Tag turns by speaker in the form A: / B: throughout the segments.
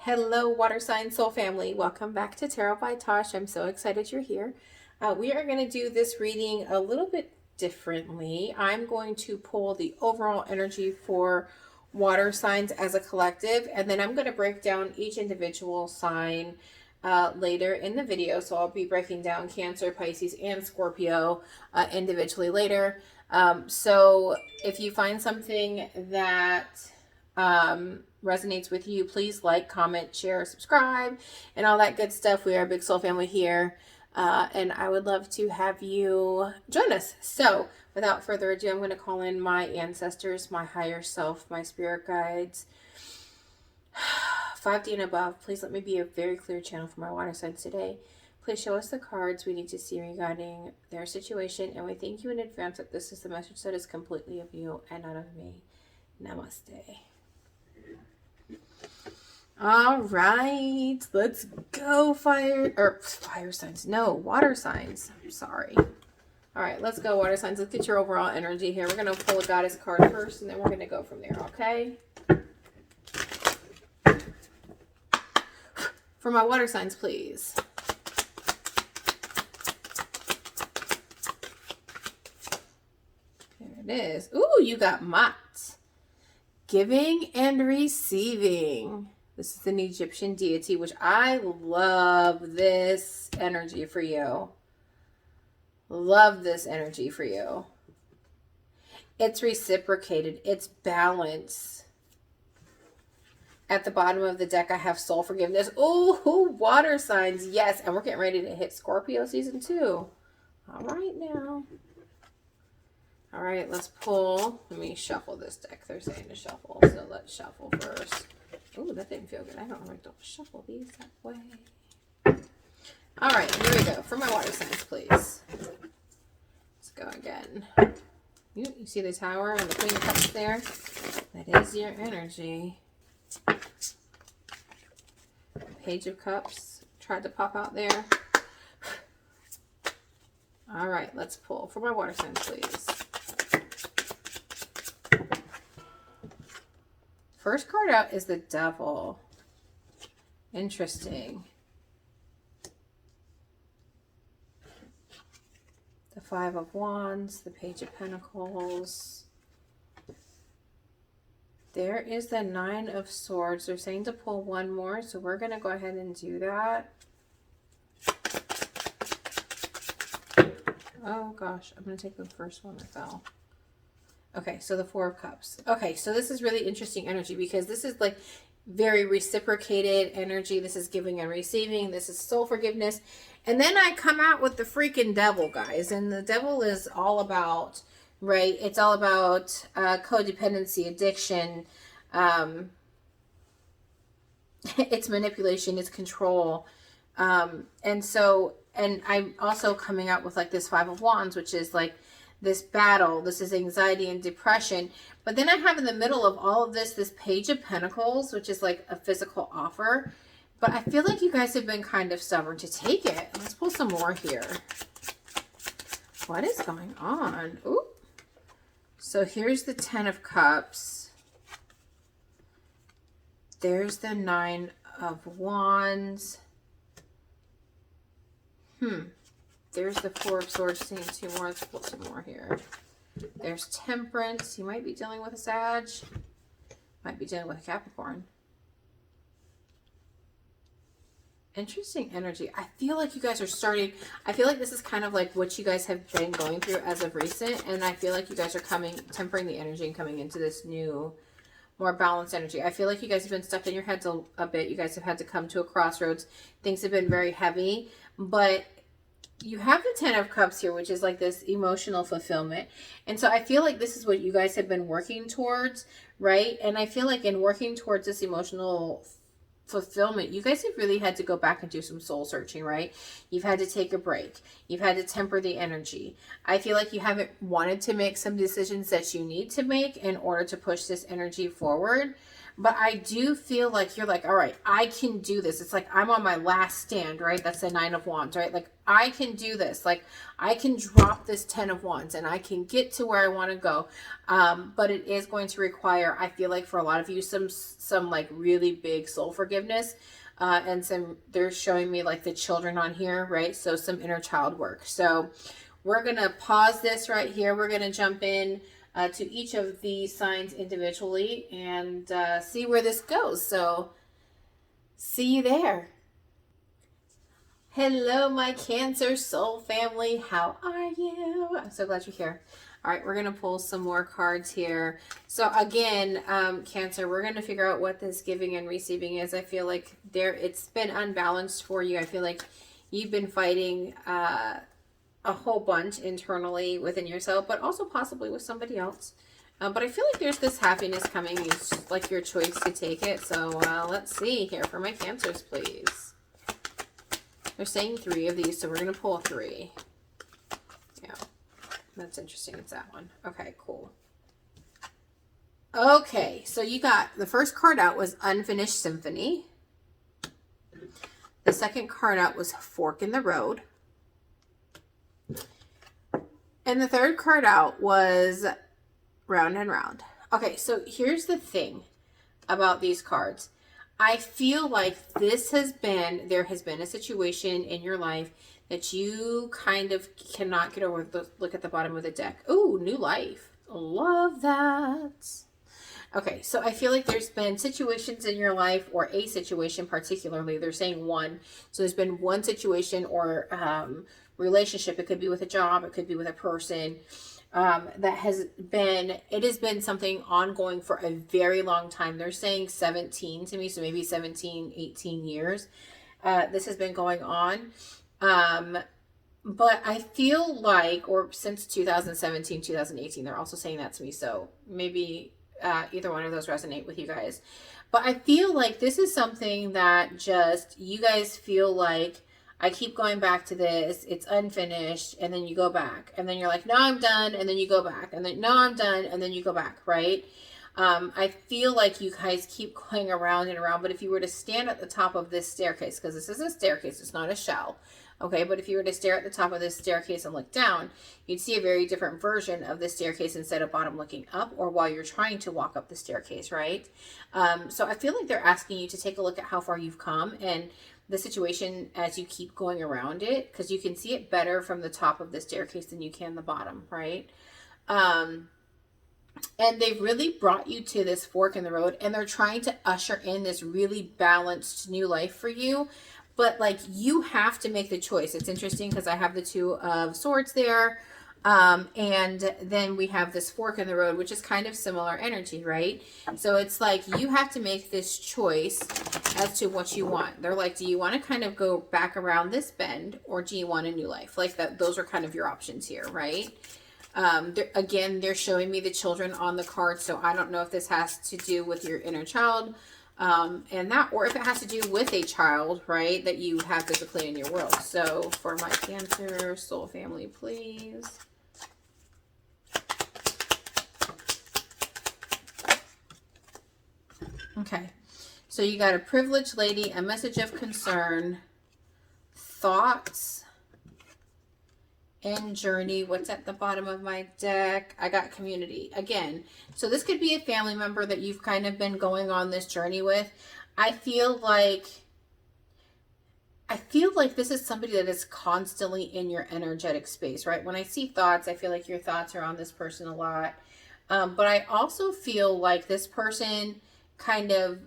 A: Hello, water sign soul family. Welcome back to Tarot by Tosh. I'm so excited you're here. We are going to do this reading a little bit differently. I'm going to pull the overall energy for water signs as a collective, and then I'm going to break down each individual sign later in the video. So I'll be breaking down Cancer, Pisces, and Scorpio individually later. So if you find something that resonates with you, please like, comment, share, subscribe, and all that good stuff. We are a big soul family here, and I would love to have you join us. So without further ado, I'm going to call in my ancestors, my higher self, my spirit guides, 5D and above. Please let me be a very clear channel for my water signs today. Please show us the cards we need to see regarding their situation, and we thank you in advance that this is the message that is completely of you and not of me. Namaste. All right, let's go fire signs. No, water signs. I'm sorry. All right, let's go water signs. Let's get your overall energy here. We're going to pull a goddess card first, and then we're going to go from there, okay? For my water signs, please. There it is. Ooh, you got Mat. Giving and receiving. This is an Egyptian deity, which I love this energy for you. Love this energy for you. It's reciprocated. It's balance. At the bottom of the deck, I have soul forgiveness. Ooh, water signs. Yes, and we're getting ready to hit Scorpio season 2. All right now. All right, let's pull. Let me shuffle this deck. They're saying to shuffle, so let's shuffle first. Oh, that didn't feel good. I don't like to shuffle these that way. All right, here we go. For my water signs, please. Let's go again. You see the Tower and the Queen of Cups there? That is your energy. Page of Cups tried to pop out there. All right, let's pull. For my water signs, please. First card out is the Devil. Interesting. The Five of Wands, the Page of Pentacles. There is the Nine of Swords. They're saying to pull one more, so we're going to go ahead and do that. Oh gosh, I'm going to take the first one that fell. Okay, so the Four of Cups. Okay, so this is really interesting energy because this is like very reciprocated energy. This is giving and receiving. This is soul forgiveness. And then I come out with the freaking Devil, guys. And the Devil is all about, right? It's all about codependency, addiction. It's manipulation. It's control. And I'm also coming out with like this Five of Wands, which is like this battle. This is anxiety and depression. But then I have in the middle of all of this Page of Pentacles, which is like a physical offer. But I feel like you guys have been kind of stubborn to take it. Let's pull some more here. What is going on? Ooh. So here's the Ten of Cups. There's the Nine of Wands. There's the Four of Swords, seeing 2 more. Let's pull some more here. There's Temperance. You might be dealing with a Sag. Might be dealing with a Capricorn. Interesting energy. I feel like you guys are starting. I feel like this is kind of like what you guys have been going through as of recent. And I feel like you guys are tempering the energy and coming into this new, more balanced energy. I feel like you guys have been stuck in your heads a bit. You guys have had to come to a crossroads. Things have been very heavy. But you have the Ten of Cups here, which is like this emotional fulfillment. And so I feel like this is what you guys have been working towards, right? And I feel like in working towards this emotional fulfillment, you guys have really had to go back and do some soul searching, right? You've had to take a break. You've had to temper the energy. I feel like you haven't wanted to make some decisions that you need to make in order to push this energy forward. But I do feel like you're like, all right, I can do this. It's like I'm on my last stand, right? That's the 9 of Wands, right? Like I can do this. Like I can drop this 10 of Wands and I can get to where I want to go. But it is going to require, I feel like for a lot of you, some like really big soul forgiveness. And they're showing me like the children on here, right? So some inner child work. So we're going to pause this right here. We're going to jump in to each of these signs individually and see where this goes. So see you there. Hello, my Cancer soul family. How are you? I'm so glad you're here. All right, we're going to pull some more cards here. So again, Cancer, we're going to figure out what this giving and receiving is. I feel like it's been unbalanced for you. I feel like you've been fighting a whole bunch internally within yourself, but also possibly with somebody else. But I feel like there's this happiness coming. It's like your choice to take it. So let's see here for my Cancers, please. They're saying 3 of these, so we're going to pull 3. Yeah, that's interesting. It's that one. Okay, cool. Okay, so you got the first card out was Unfinished Symphony. The second card out was Fork in the Road. And the third card out was Round and Round. Okay, so here's the thing about these cards. I feel like there has been a situation in your life that you kind of cannot get over. Look at the bottom of the deck. Ooh, New Life. Love that. Okay, so I feel like there's been situations in your life, or a situation particularly. They're saying one. So there's been one situation or relationship. It could be with a job. It could be with a person. That has been something ongoing for a very long time. They're saying 17 to me, so maybe 17, 18 years. This has been going on. But I feel like, or since 2017, 2018, they're also saying that to me. So maybe either one of those resonate with you guys. But I feel like this is something that just, you guys feel like, I keep going back to this, it's unfinished, and then you go back. And then you're like, no, I'm done, and then you go back. And then, no, I'm done, and then you go back, right? I feel like you guys keep going around and around, but if you were to stand at the top of this staircase, because this is a staircase, it's not a shell, okay? But if you were to stare at the top of this staircase and look down, you'd see a very different version of the staircase instead of bottom looking up, or while you're trying to walk up the staircase, right? So I feel like they're asking you to take a look at how far you've come, and the situation as you keep going around it, because you can see it better from the top of the staircase than you can the bottom, right? And they've really brought you to this fork in the road, and they're trying to usher in this really balanced new life for you. But like, you have to make the choice. It's interesting because I have the 2 of Swords there. And then we have this fork in the road, which is kind of similar energy, right? So it's like, you have to make this choice as to what you want. They're like, do you want to kind of go back around this bend, or do you want a new life? Like that, those are kind of your options here, right? Again, they're showing me the children on the card. So I don't know if this has to do with your inner child, and that, or if it has to do with a child, right, that you have physically in your world. So for my Cancer soul family, please. Okay, so you got a privileged lady, a message of concern, thoughts, and journey. What's at the bottom of my deck? I got community again. So this could be a family member that you've kind of been going on this journey with. I feel like this is somebody that is constantly in your energetic space, right? When I see thoughts, I feel like your thoughts are on this person a lot. But I also feel like this person kind of,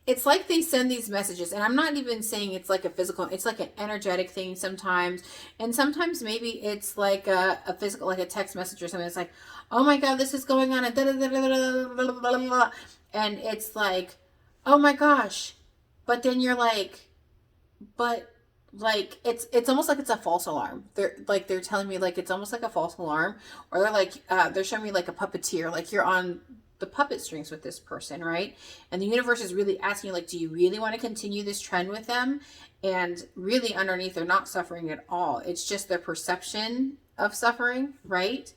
A: it's like they send these messages, and I'm not even saying it's like a physical, it's like an energetic thing sometimes. And sometimes maybe it's like a physical, like a text message or something. It's like, oh my God, this is going on. And it's like, oh my gosh. But then you're like, but like, it's almost like it's a false alarm. They're telling me like, it's almost like a false alarm, or they're like, they're showing me like a puppeteer, like you're on the puppet strings with this person, right? And the universe is really asking you, like, do you really want to continue this trend with them? And really underneath, they're not suffering at all. It's just their perception of suffering, right?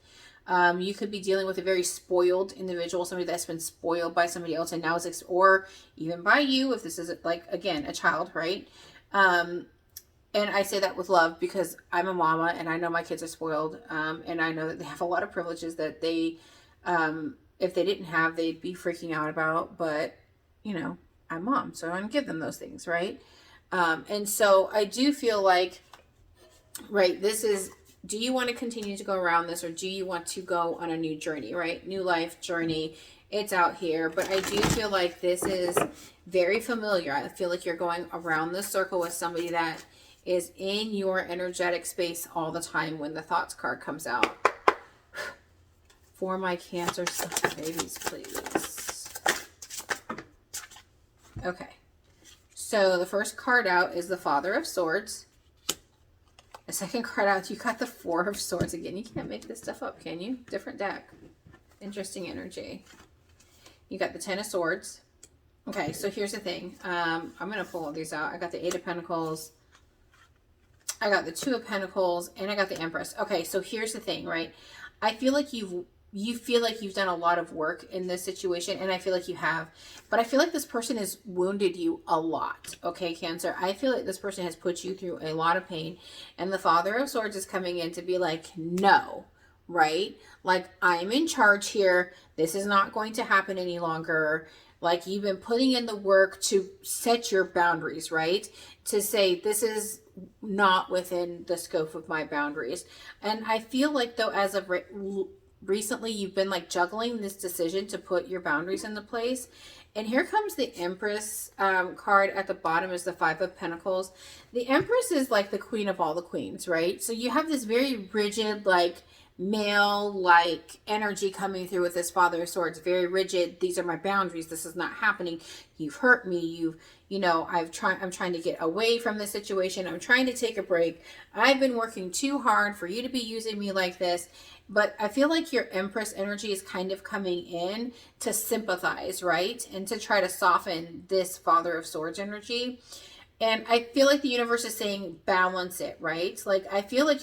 A: You could be dealing with a very spoiled individual, somebody that's been spoiled by somebody else and now is, or even by you, if this is like, again, a child, right? And I say that with love because I'm a mama and I know my kids are spoiled. And I know that they have a lot of privileges that they, if they didn't have, they'd be freaking out about. But, you know, I'm mom, so I'm going to give them those things, right? And so I do feel like, right, this is, do you want to continue to go around this, or do you want to go on a new journey, right? New life journey. It's out here, but I do feel like this is very familiar. I feel like you're going around this circle with somebody that is in your energetic space all the time when the thoughts card comes out. For my Cancer babies, please. Okay. So the first card out is the Father of Swords. The second card out, you got the Four of Swords. Again, you can't make this stuff up, can you? Different deck. Interesting energy. You got the Ten of Swords. Okay, so here's the thing. I'm going to pull all these out. I got the Eight of Pentacles. I got the Two of Pentacles. And I got the Empress. Okay, so here's the thing, right? I feel like you feel like you've done a lot of work in this situation, and I feel like you have, but I feel like this person has wounded you a lot. Okay, Cancer, I feel like this person has put you through a lot of pain, and the Father of Swords is coming in to be like, no, right? Like, I'm in charge here. This is not going to happen any longer. Like, you've been putting in the work to set your boundaries, right? To say, this is not within the scope of my boundaries. And I feel like, though, as of recently, you've been like juggling this decision to put your boundaries into place. And here comes the Empress card at the bottom is the Five of Pentacles. The Empress is like the queen of all the queens, right? So you have this very rigid, like male like energy coming through with this Father of Swords. Very rigid. These are my boundaries. This is not happening. You've hurt me. I'm trying to get away from this situation. I'm trying to take a break. I've been working too hard for you to be using me like this. But I feel like your Empress energy is kind of coming in to sympathize, right? And to try to soften this Father of Swords energy. And I feel like the universe is saying balance it, right? Like, I feel like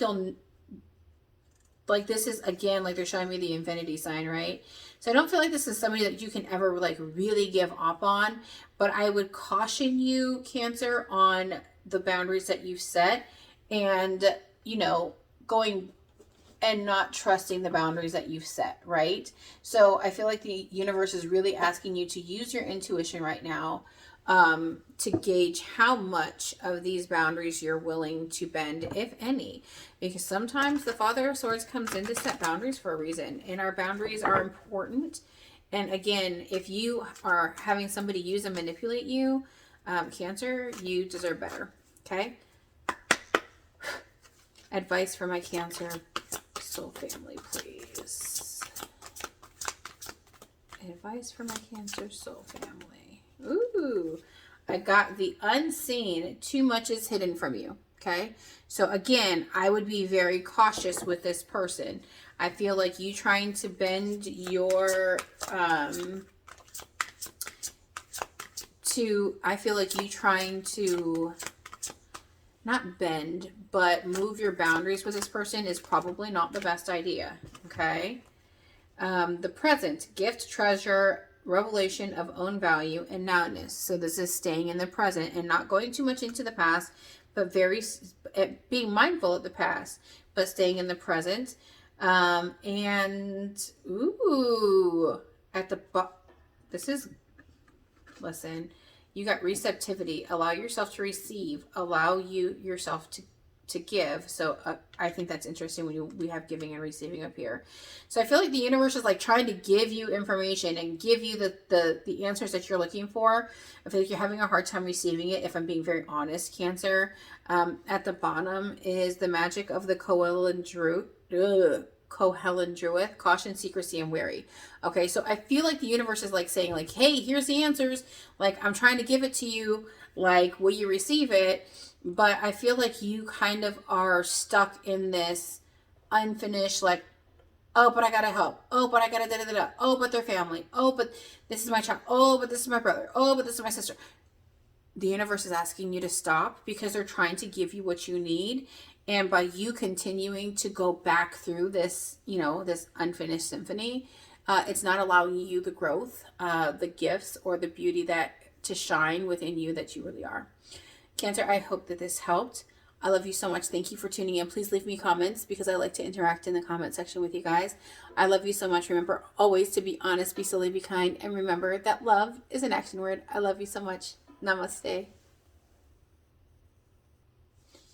A: this is, again, like they're showing me the infinity sign, right? So I don't feel like this is somebody that you can ever like really give up on. But I would caution you, Cancer, on the boundaries that you've set and, going and not trusting the boundaries that you've set, right? So I feel like the universe is really asking you to use your intuition right now to gauge how much of these boundaries you're willing to bend, if any. Because sometimes the Father of Swords comes in to set boundaries for a reason, and our boundaries are important. And again, if you are having somebody use and manipulate you, Cancer, you deserve better, okay? Advice for my Cancer soul family, please. Advice for my Cancer soul family. Ooh, I got the Unseen. Too much is hidden from you. Okay. So again, I would be very cautious with this person. I feel like you trying to bend your, not bend, but move your boundaries with this person is probably not the best idea. Okay. The Present, gift, treasure, revelation of own value and nowness. So this is staying in the present and not going too much into the past, but being mindful of the past, but staying in the present. And ooh, listen, you got receptivity. Allow yourself to receive. Allow yourself to give. So I think that's interesting when we have giving and receiving up here. So I feel like the universe is like trying to give you information and give you the answers that you're looking for. I feel like you're having a hard time receiving it, if I'm being very honest, Cancer. At the bottom is the magic of the Kohellan Druid, caution, secrecy, and wary. Okay, so I feel like the universe is like saying like, hey, here's the answers. Like, I'm trying to give it to you. Like, will you receive it? But I feel like you kind of are stuck in this unfinished, like, oh, but I gotta help. Oh, but I gotta da-da-da-da. Oh, but they're family. Oh, but this is my child. Oh, but this is my brother. Oh, but this is my sister. The universe is asking you to stop because they're trying to give you what you need. And by you continuing to go back through this, this unfinished symphony, it's not allowing you the growth, the gifts, or the beauty that to shine within you that you really are. Cancer, I hope that this helped. I love you so much. Thank you for tuning in. Please leave me comments because I like to interact in the comment section with you guys. I love you so much. Remember always to be honest, be silly, be kind, and remember that love is an action word. I love you so much. Namaste.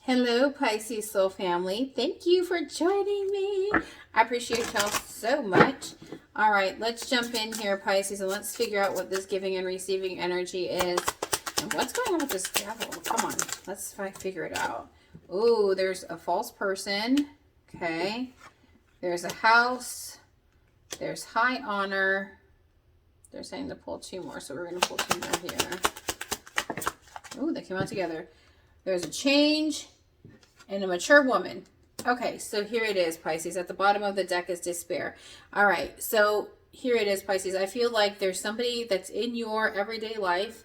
A: Hello, Pisces Soul Family. Thank you for joining me. I appreciate y'all so much. All right, let's jump in here, Pisces, and let's figure out what this giving and receiving energy is. And what's going on with this devil? Come on, let's figure it out. Ooh, there's a false person. Okay. There's a house. There's high honor. They're saying to pull 2 more, so we're going to pull 2 more here. Ooh, they came out together. There's a change and a mature woman. Okay, so here it is, Pisces. At the bottom of the deck is despair. All right, so here it is, Pisces. I feel like there's somebody that's in your everyday life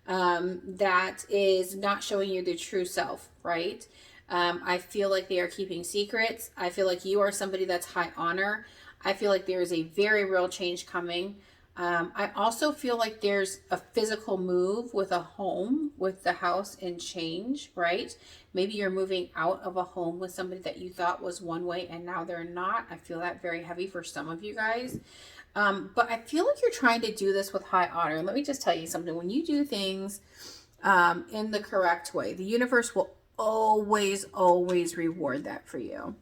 A: that is not showing you the true self, right? I feel like they are keeping secrets. I feel like you are somebody that's high honor. I feel like there is a very real change coming. I also feel like there's a physical move with a home, with the house and change, right? Maybe you're moving out of a home with somebody that you thought was one way and now they're not. I feel that very heavy for some of you guys. But I feel like you're trying to do this with high honor. And let me just tell you something. When you do things in the correct way, the universe will always, always reward that for you.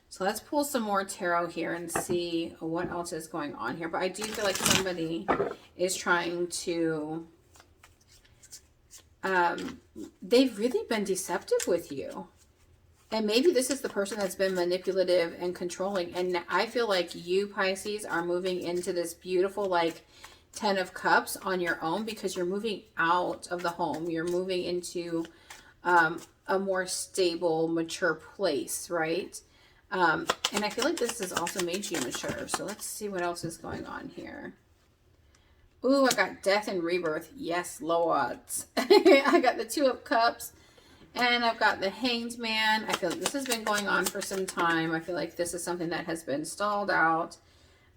A: So let's pull some more tarot here and see what else is going on here. But I do feel like somebody is trying to, they've really been deceptive with you. And maybe this is the person that's been manipulative and controlling. And I feel like you, Pisces, are moving into this beautiful, like, 10 of Cups on your own because you're moving out of the home. You're moving into a more stable, mature place, right? And I feel like this has also made you mature. So let's see what else is going on here. Ooh, I got death and rebirth. Yes, Lord. I got the 2 of Cups. And I've got the Hanged Man. I feel like this has been going on for some time. I feel like this is something that has been stalled out.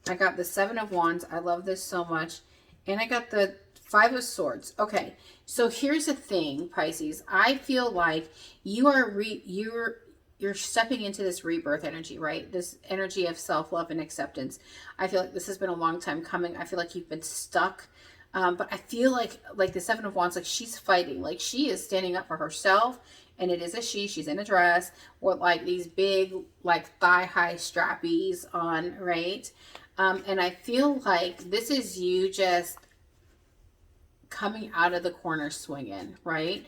A: I got the 7 of Wands. I love this so much. And I got the 5 of Swords. Okay, so here's the thing, Pisces. I feel like you are you're stepping into this rebirth energy, right? This energy of self-love and acceptance. I feel like this has been a long time coming. I feel like you've been stuck. But I feel like the 7 of Wands, like she's fighting, like she is standing up for herself, and it is a she's in a dress with like these big, like thigh-high strappies on, right? And I feel like this is you just coming out of the corner swinging, right?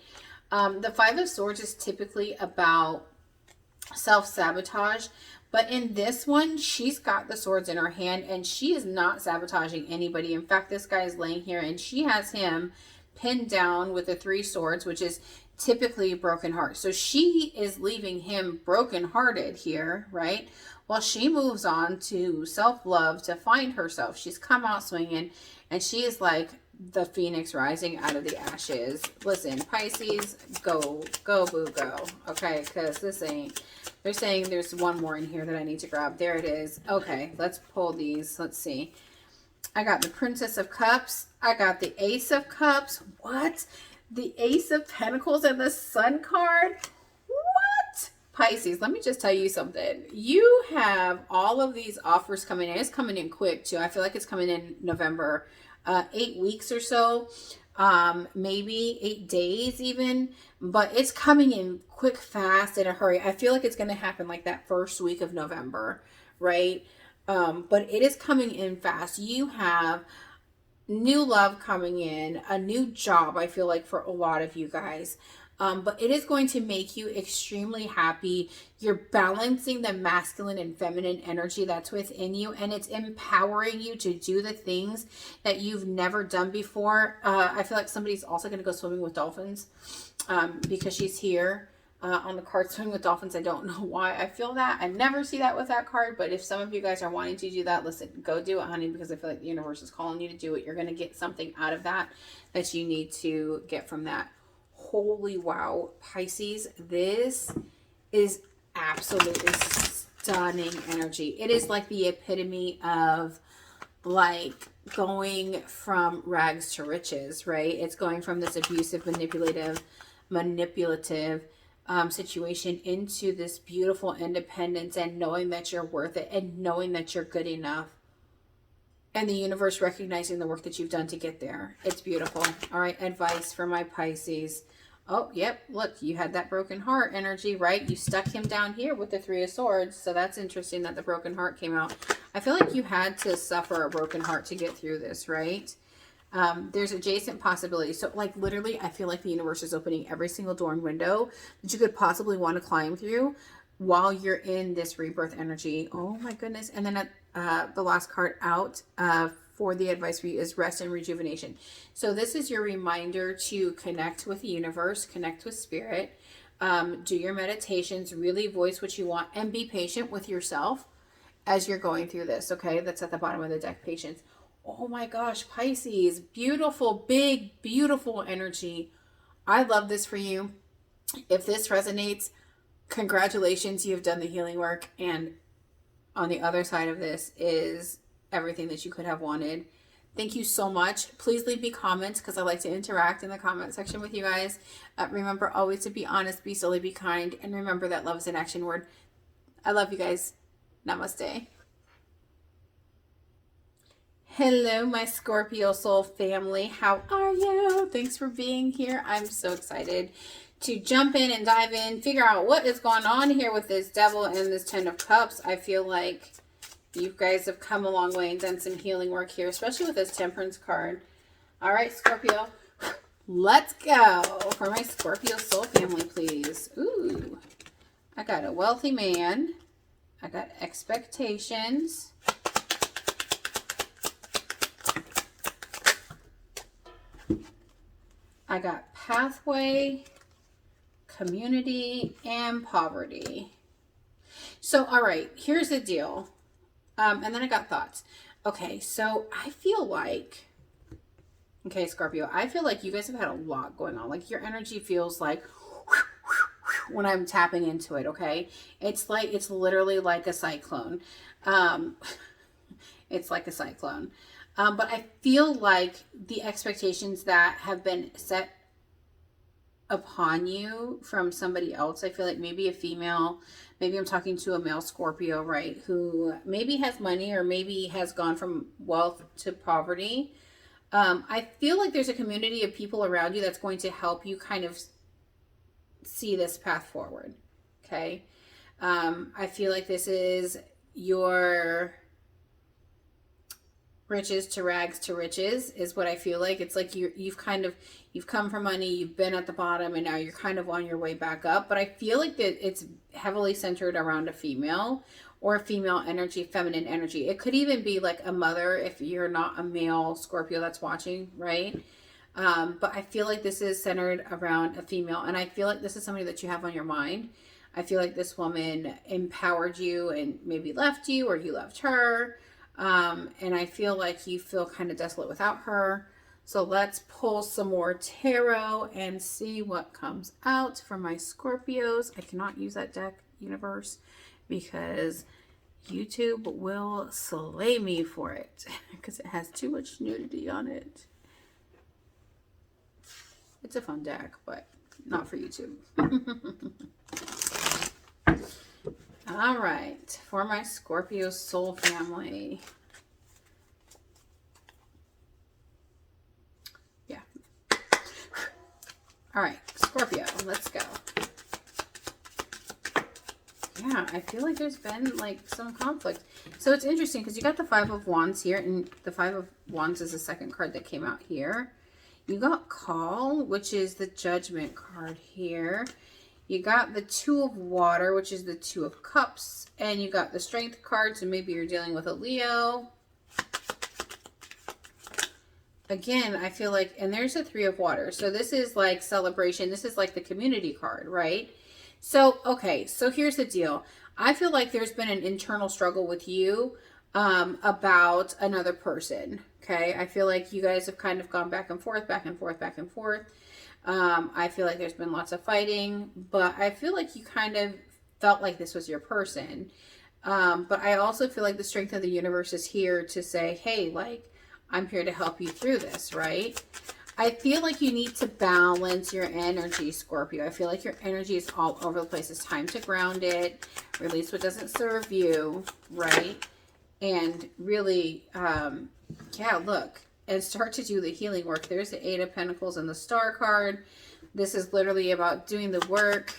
A: The 5 of Swords is typically about self-sabotage, but in this one, she's got the swords in her hand and she is not sabotaging anybody. In fact, this guy is laying here and she has him pinned down with the 3 swords, which is typically a broken heart. So she is leaving him brokenhearted here, right? While she moves on to self-love, to find herself. She's come out swinging and she is like the phoenix rising out of the ashes. Listen, Pisces, go, boo, go. Okay, because this ain't... They're saying there's one more in here that I need to grab. There it is. Okay, let's pull these. Let's see. I got the Princess of Cups. I got the Ace of Cups. What? The Ace of Pentacles and the Sun card? What? Pisces, let me just tell you something. You have all of these offers coming in. It's coming in quick, too. I feel like it's coming in November. 8 weeks or so. Maybe 8 days even. But it's coming in quick, fast, in a hurry. I feel like it's going to happen like that first week of November, right? But it is coming in fast. You have new love coming in, a new job, I feel like, for a lot of you guys. But it is going to make you extremely happy. You're balancing the masculine and feminine energy that's within you, and it's empowering you to do the things that you've never done before. I feel like somebody's also going to go swimming with dolphins because she's here on the card Swimming with Dolphins. I don't know why I feel that. I never see that with that card, but if some of you guys are wanting to do that, listen, go do it, honey, because I feel like the universe is calling you to do it. You're going to get something out of that you need to get from that. Holy wow, Pisces, this is absolutely stunning energy. It is like the epitome of like going from rags to riches, right? It's going from this abusive, manipulative situation into this beautiful independence and knowing that you're worth it and knowing that you're good enough. And the universe recognizing the work that you've done to get there. It's beautiful. All right, advice for my Pisces. Oh, yep. Look, you had that broken heart energy, right? You stuck him down here with the Three of Swords. So that's interesting that the broken heart came out. I feel like you had to suffer a broken heart to get through this, right? There's adjacent possibilities. So like literally, I feel like the universe is opening every single door and window that you could possibly want to climb through while you're in this rebirth energy. Oh my goodness. And then the last card out for the advice for you is rest and rejuvenation. So this is your reminder to connect with the universe, connect with spirit, do your meditations, really voice what you want, and be patient with yourself as you're going through this. Okay, that's at the bottom of the deck, patience. Oh my gosh, Pisces, beautiful, big, beautiful energy. I love this for you. If this resonates, congratulations, you've done the healing work. And on the other side of this is everything that you could have wanted. Thank you so much. Please leave me comments because I like to interact in the comment section with you guys. Remember always to be honest, be silly, be kind, and remember that love is an action word. I love you guys. Namaste. Hello, my Scorpio soul family. How are you? Thanks for being here. I'm so excited to jump in and dive in, figure out what is going on here with this devil and this 10 of cups. I feel like you guys have come a long way and done some healing work here, especially with this temperance card. All right, Scorpio, let's go for my Scorpio soul family, please. Ooh, I got a wealthy man. I got expectations. I got pathway, community, and poverty. So, all right, here's the deal. And then I got thoughts. Okay, so I feel like, okay, Scorpio, I feel like you guys have had a lot going on. Like your energy feels like when I'm tapping into it, okay? It's like, it's literally like a cyclone. It's like a cyclone. But I feel like the expectations that have been set upon you from somebody else, I feel like maybe a female, maybe I'm talking to a male Scorpio, right, who maybe has money or maybe has gone from wealth to poverty. I feel like there's a community of people around you that's going to help you kind of see this path forward, okay? I feel like this is your riches to rags to riches is what I feel like. It's like you've come from money, you've been at the bottom, and now you're kind of on your way back up. But I feel like that it's heavily centered around a female or a female energy, feminine energy. It could even be like a mother if you're not a male Scorpio that's watching, right? But I feel like this is centered around a female, and I feel like this is somebody that you have on your mind. I feel like this woman empowered you and maybe left you, or you left her. And I feel like you feel kind of desolate without her. So let's pull some more tarot and see what comes out for my Scorpios. I cannot use that deck, universe, because YouTube will slay me for it because it has too much nudity on it. It's a fun deck, but not for YouTube. All right, for my Scorpio soul family. Yeah. All right, Scorpio, let's go. Yeah, I feel like there's been like some conflict. So it's interesting because you got the Five of Wands here, and the Five of Wands is the second card that came out here. You got Call, which is the Judgment card here. You got the Two of Water, which is the Two of Cups. And you got the Strength card, so maybe you're dealing with a Leo. Again, I feel like, and there's a Three of Water. So this is like celebration. This is like the community card, right? So, okay, so here's the deal. I feel like there's been an internal struggle with you about another person, okay? I feel like you guys have kind of gone back and forth, back and forth, back and forth. I feel like there's been lots of fighting, but I feel like you kind of felt like this was your person. But I also feel like the strength of the universe is here to say, hey, like, I'm here to help you through this, right? I feel like you need to balance your energy, Scorpio. I feel like your energy is all over the place. It's time to ground it, release what doesn't serve you, right? And really, yeah, look, and start to do the healing work. There's the Eight of Pentacles and the Star card. This is literally about doing the work,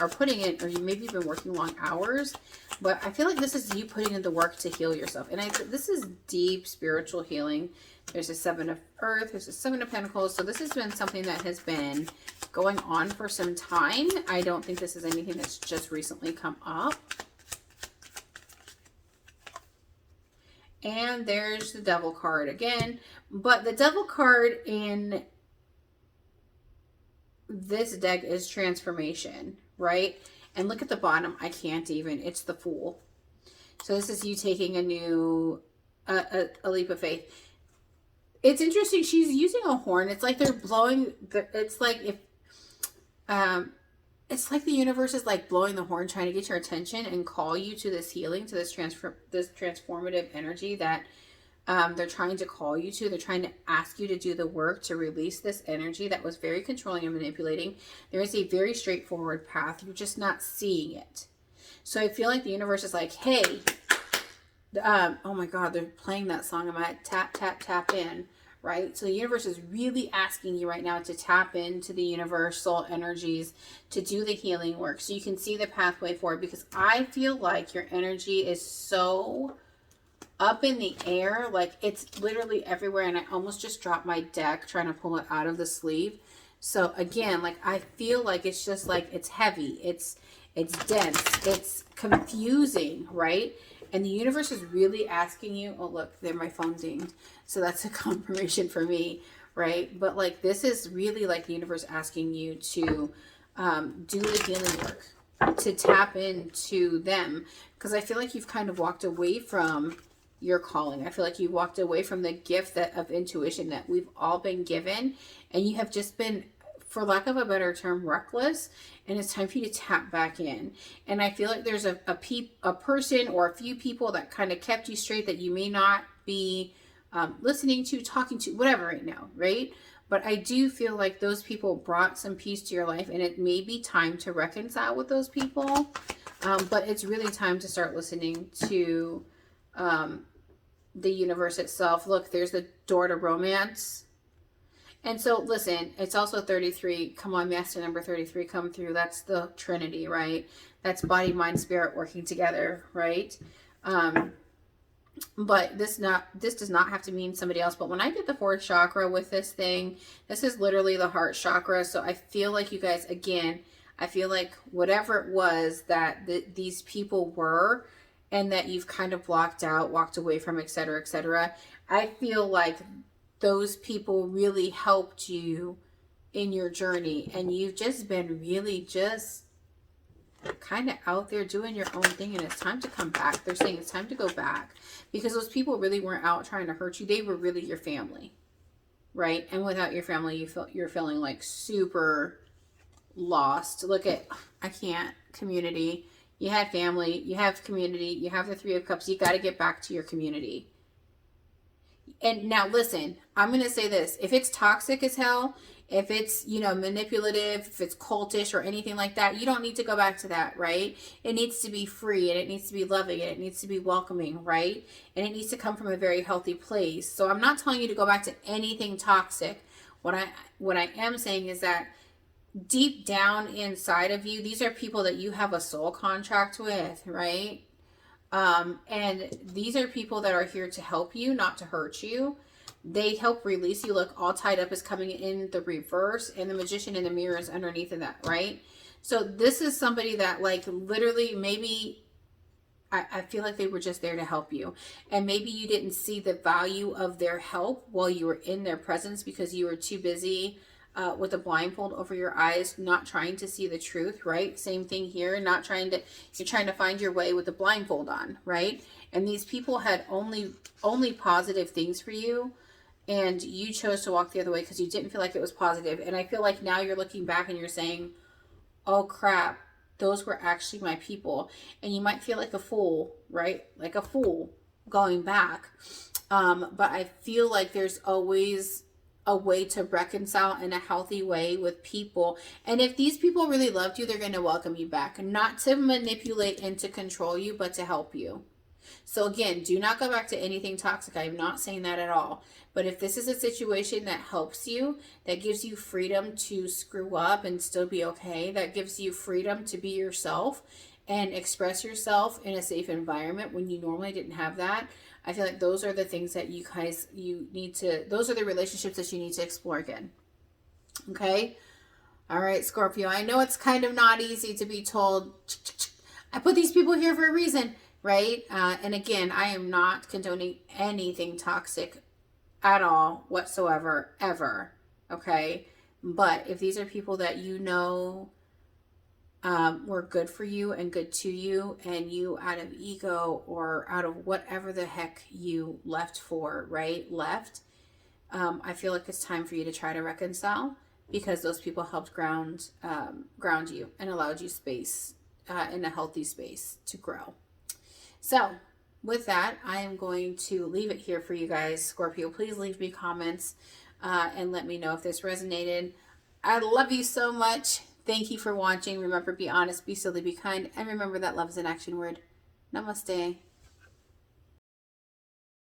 A: or putting in, or you maybe you've been working long hours, but I feel like this is you putting in the work to heal yourself. And this is deep spiritual healing. There's a Seven of Earth, there's a Seven of Pentacles. So this has been something that has been going on for some time. I don't think this is anything that's just recently come up. And there's the Devil card again. But the Devil card in this deck is transformation, right? And look at the bottom. I can't even. It's the Fool. So this is you taking a new, a leap of faith. It's interesting. She's using a horn. It's like they're blowing. It's like if, it's like the universe is like blowing the horn, trying to get your attention and call you to this healing, to this transformative energy that they're trying to call you to. They're trying to ask you to do the work to release this energy that was very controlling and manipulating. There is a very straightforward path. You're just not seeing it. So I feel like the universe is like, hey, oh my God, they're playing that song. I'm at tap, tap, tap in, right? So the universe is really asking you right now to tap into the universal energies to do the healing work. So you can see the pathway forward, because I feel like your energy is so up in the air, like it's literally everywhere. And I almost just dropped my deck trying to pull it out of the sleeve. So again, like I feel like it's just like it's heavy, it's dense, it's confusing, right? And the universe is really asking you, oh look, there my phone dinged. So that's a confirmation for me, right? But like this is really like the universe asking you to do the healing work, to tap into them. Because I feel like you've kind of walked away from your calling. I feel like you walked away from the gift of intuition that we've all been given, and you have just been, for lack of a better term, reckless, and it's time for you to tap back in. And I feel like there's a person or a few people that kind of kept you straight that you may not be listening to, talking to, whatever right now, right? But I do feel like those people brought some peace to your life, and it may be time to reconcile with those people. But it's really time to start listening to the universe itself. Look, there's the door to romance. And so listen, it's also 33. Come on, master number 33, come through. That's the Trinity, right? That's body, mind, spirit working together, right? But this does not have to mean somebody else. But when I did the fourth chakra with this thing, this is literally the heart chakra. So I feel like you guys, again, I feel like whatever it was that these people were, and that you've kind of blocked out, walked away from, etc., etc., I feel like those people really helped you in your journey, and you've just been really just kind of out there doing your own thing, and it's time to come back. They're saying it's time to go back, because those people really weren't out trying to hurt you. They were really your family, right? And without your family, you're feeling like super lost. Look at, I can't, community. You had family, you have community, you have the Three of Cups. You got to get back to your community. And now listen, I'm going to say this. If it's toxic as hell, if it's, manipulative, if it's cultish or anything like that, you don't need to go back to that, right? It needs to be free, and it needs to be loving, and it needs to be welcoming, right? And it needs to come from a very healthy place. So I'm not telling you to go back to anything toxic. What I am saying is that deep down inside of you, these are people that you have a soul contract with, right? And these are people that are here to help you, not to hurt you. They help release you. Look, all tied up is coming in the reverse, and the Magician in the mirror is underneath of that, right? So this is somebody that, like, literally, maybe I feel like they were just there to help you, and maybe you didn't see the value of their help while you were in their presence because you were too busy with a blindfold over your eyes, not trying to see the truth, right? Same thing here. You're trying to find your way with a blindfold on, right? And these people had only positive things for you, and you chose to walk the other way because you didn't feel like it was positive. And I feel like now you're looking back and you're saying, oh crap, those were actually my people. And you might feel like a fool, right? Like a fool going back. But I feel like there's always a way to reconcile in a healthy way with people. And if these people really loved you, they're going to welcome you back. Not to manipulate and to control you, but to help you. So again, do not go back to anything toxic. I am not saying that at all. But if this is a situation that helps you, that gives you freedom to screw up and still be okay, that gives you freedom to be yourself and express yourself in a safe environment when you normally didn't have that, I feel like those are the things that you need to, those are the relationships that you need to explore again. Okay? All right, Scorpio. I know it's kind of not easy to be told, I put these people here for a reason, right? And again, I am not condoning anything toxic at all whatsoever, ever. Okay? But if these are people that you know were good for you and good to you, and you out of ego or out of whatever the heck you left for, right? I feel like it's time for you to try to reconcile, because those people helped ground you and allowed you space in a healthy space to grow. So with that, I am going to leave it here for you guys. Scorpio, please leave me comments and let me know if this resonated. I love you so much. Thank you for watching. Remember, be honest, be silly, be kind, and remember that love is an action word. Namaste.